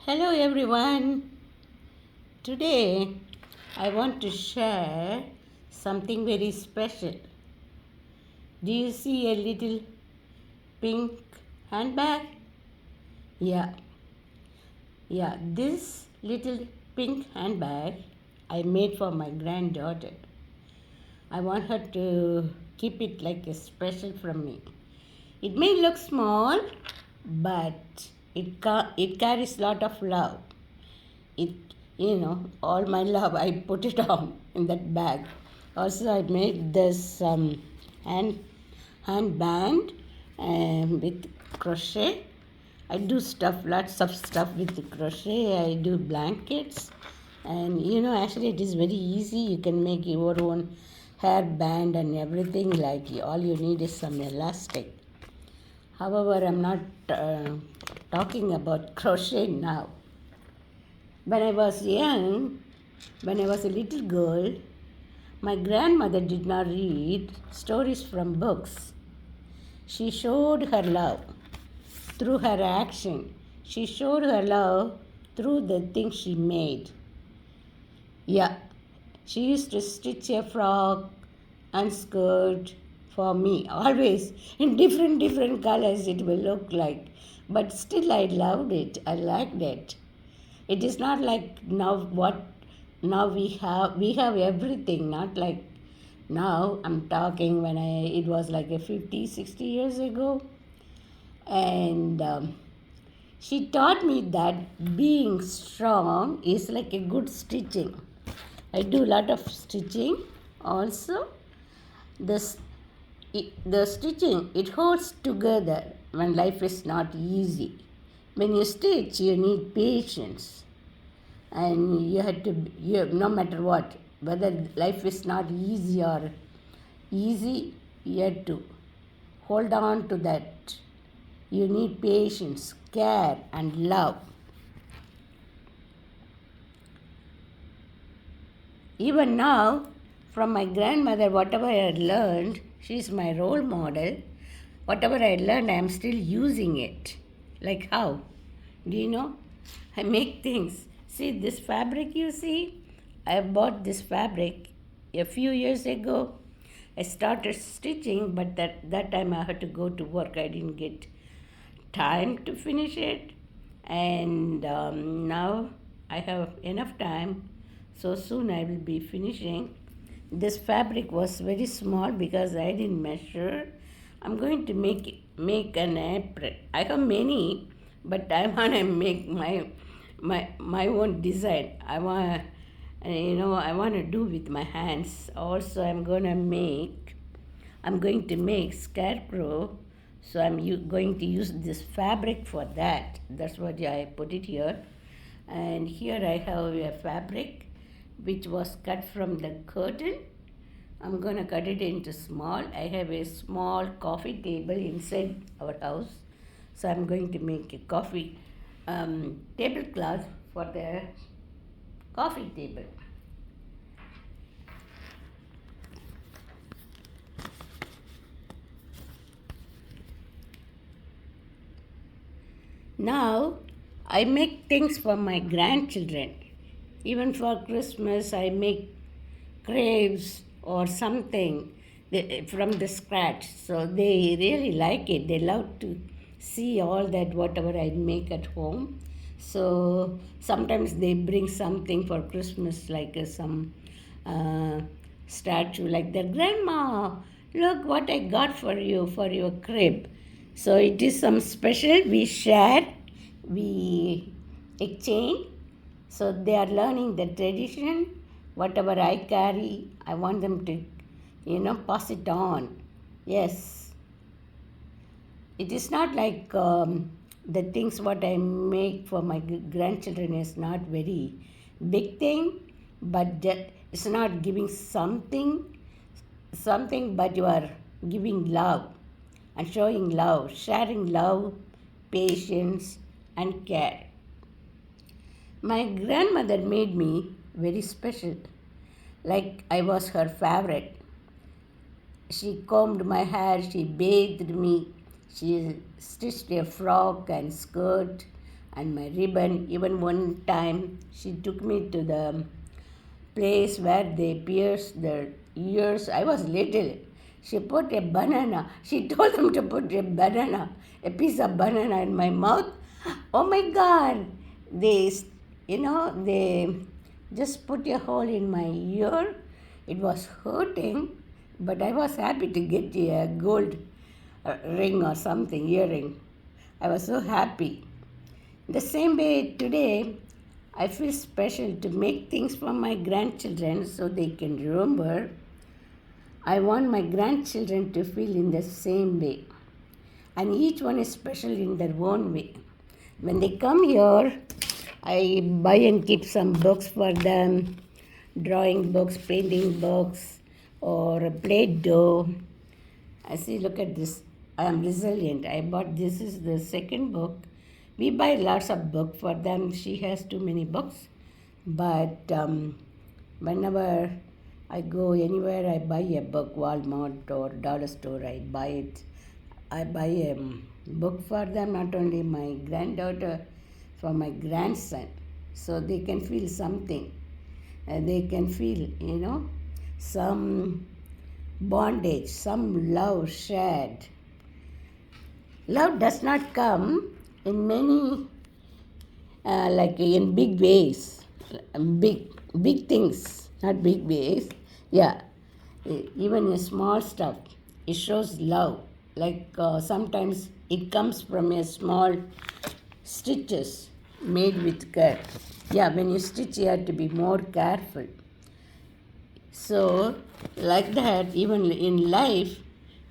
Hello everyone. Today I want to share something very special. Do you see a little pink handbag? Yeah, this little pink handbag I made for my granddaughter. I want her to keep it like a special from me. It may look small, but it carries lot of love. It all my love I put it on in that bag. Also I made this hand handband with crochet. I do lots of stuff with the crochet. I do blankets, and actually it is very easy. You can make your own hair band and everything. Like, all you need is some elastic. However, I'm not talking about crochet now. When I was young, when I was a little girl, my grandmother did not read stories from books. She showed her love through her action. She showed her love through the things she made. Yeah, she used to stitch a frock and skirt for me, always in different colors it will look like. But still I loved it. I liked it. It is not like now we have everything, not like now. I'm talking when it was like a 50, 60 years ago. And she taught me that being strong is like a good stitching. I do a lot of stitching also. This the stitching, it holds together when life is not easy. When you stitch, you need patience, and no matter what, whether life is not easy or easy, you have to hold on to that. You need patience, care, and love. Even now, from my grandmother, whatever I had learned, she's my role model. Whatever I learned, I am still using it. Like how? Do you know? I make things. See this fabric you see? I bought this fabric a few years ago. I started stitching, but that time I had to go to work. I didn't get time to finish it. And now I have enough time, so soon I will be finishing. This fabric was very small because I didn't measure. I'm going to make an apron. I have many, but I want to make my own design. I want to do with my hands. Also, I'm going to make scarecrow, so I'm going to use this fabric for that. That's what I put it here. And here I have a fabric which was cut from the curtain. I'm going to cut it into small. I have a small coffee table inside our house, so I'm going to make a coffee tablecloth for the coffee table. Now I make things for my grandchildren. Even for Christmas, I make crepes or something from the scratch. So they really like it. They love to see all that whatever I make at home. So sometimes they bring something for Christmas, like some statue, like their grandma. Look what I got for you for your crib. So it is some special. We share, we exchange. So they are learning the tradition. Whatever I carry, I want them to, pass it on. Yes. It is not like the things what I make for my grandchildren is not very big thing, but it's not giving something, but you are giving love and showing love, sharing love, patience, and care. My grandmother made me very special, like I was her favorite. She combed my hair, she bathed me, she stitched a frock and skirt and my ribbon. Even one time she took me to the place where they pierce their ears. I was little. She put a banana. She told them to put a banana, a piece of banana in my mouth. Oh my God! They just put a hole in my ear. It was hurting, but I was happy to get a gold ring or something, earring. I was so happy. The same way today, I feel special to make things for my grandchildren so they can remember. I want my grandchildren to feel in the same way. And each one is special in their own way. When they come here, I buy and keep some books for them, drawing books, painting books, or a plate dough. I see, look at this. I am resilient. I bought this is the second book. We buy lots of books for them. She has too many books. But whenever I go anywhere, I buy a book, Walmart or dollar store, I buy it. I buy a book for them, not only my granddaughter, for my grandson, so they can feel something. They can feel, some bondage, some love shared. Love does not come in many, like in big ways, big things, not big ways. Yeah, even in small stuff, it shows love. Like sometimes it comes from a small stitches made with care. Yeah, when you stitch, you have to be more careful. So, like that, even in life,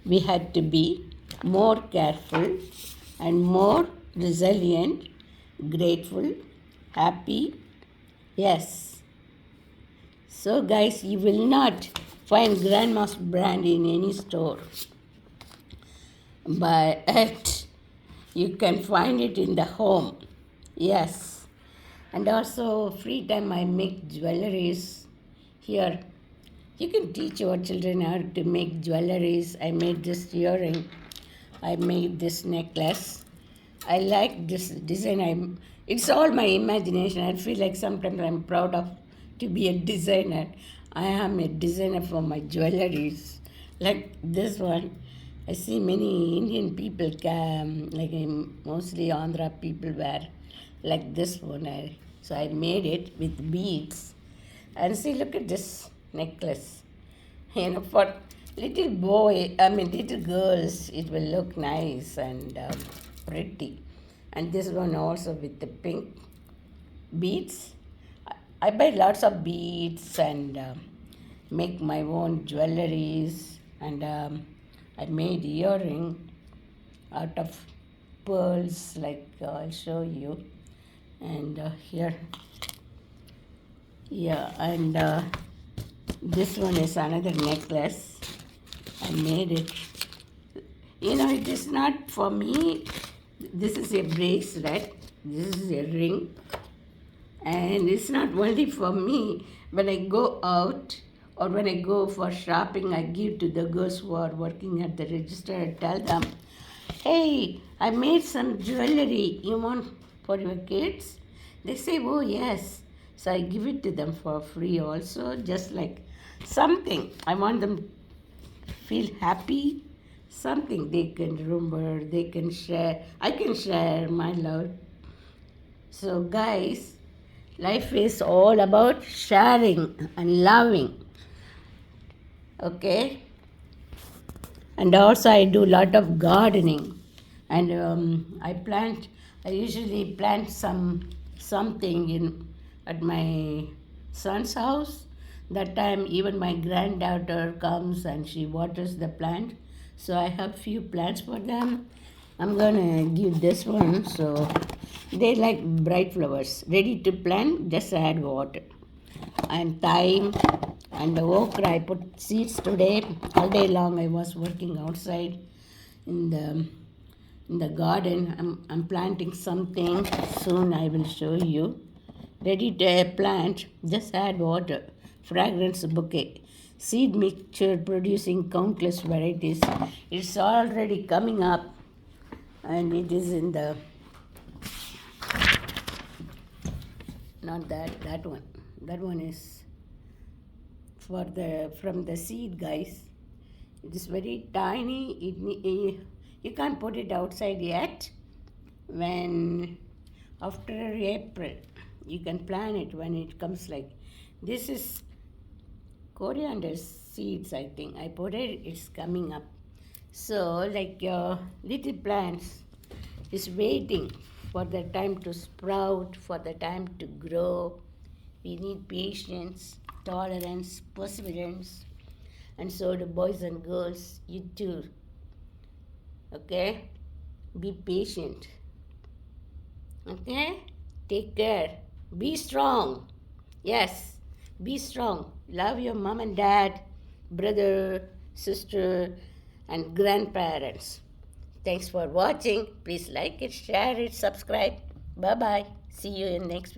we had to be more careful and more resilient, grateful, happy. Yes. So, guys, you will not find grandma's brand in any store, but you can find it in the home. Yes. And also, free time I make jewelries here. You can teach your children how to make jewelries. I made this earring. I made this necklace. I like this design. It's all my imagination. I feel like sometimes I'm proud of to be a designer. I am a designer for my jewelries. Like this one. I see many Indian people, mostly Andhra people wear like this one. So I made it with beads. And see, look at this necklace. For little girls, it will look nice and pretty. And this one also with the pink beads. I buy lots of beads and make my own jewelries. And I made earring out of pearls, like I'll show you. And here, yeah, and this one is another necklace. I made it. It is not for me. This is a bracelet. This is a ring. And it's not only for me. When I go out or when I go for shopping, I give to the girls who are working at the register. I tell them, hey, I made some jewelry. You want for your kids? They say, oh, yes. So I give it to them for free also, just like something. I want them to feel happy, something they can remember, they can share. I can share my love. So, guys, life is all about sharing and loving. Okay? And also, I do a lot of gardening. And I usually plant something at my son's house. That time, even my granddaughter comes and she waters the plant. So I have few plants for them. I'm gonna give this one. So they like bright flowers, ready to plant. Just add water and thyme and the okra. I put seeds today. All day long, I was working outside in the garden. I'm planting something. Soon I will show you. Ready to plant, just add water. Fragrance bouquet. Seed mixture producing countless varieties. It's already coming up and it is in the not that one. That one is from the seed, guys. It is very tiny. You can't put it outside yet. When after April, you can plant it when it comes like this. Is coriander seeds, I think. I put it. It's coming up. So like your little plants is waiting for the time to sprout, for the time to grow. We need patience, tolerance, perseverance, and so the boys and girls, you too. Okay? Be patient. Okay? Take care. Be strong. Yes, be strong. Love your mom and dad, brother, sister, and grandparents. Thanks for watching. Please like it, share it, subscribe. Bye bye. See you in next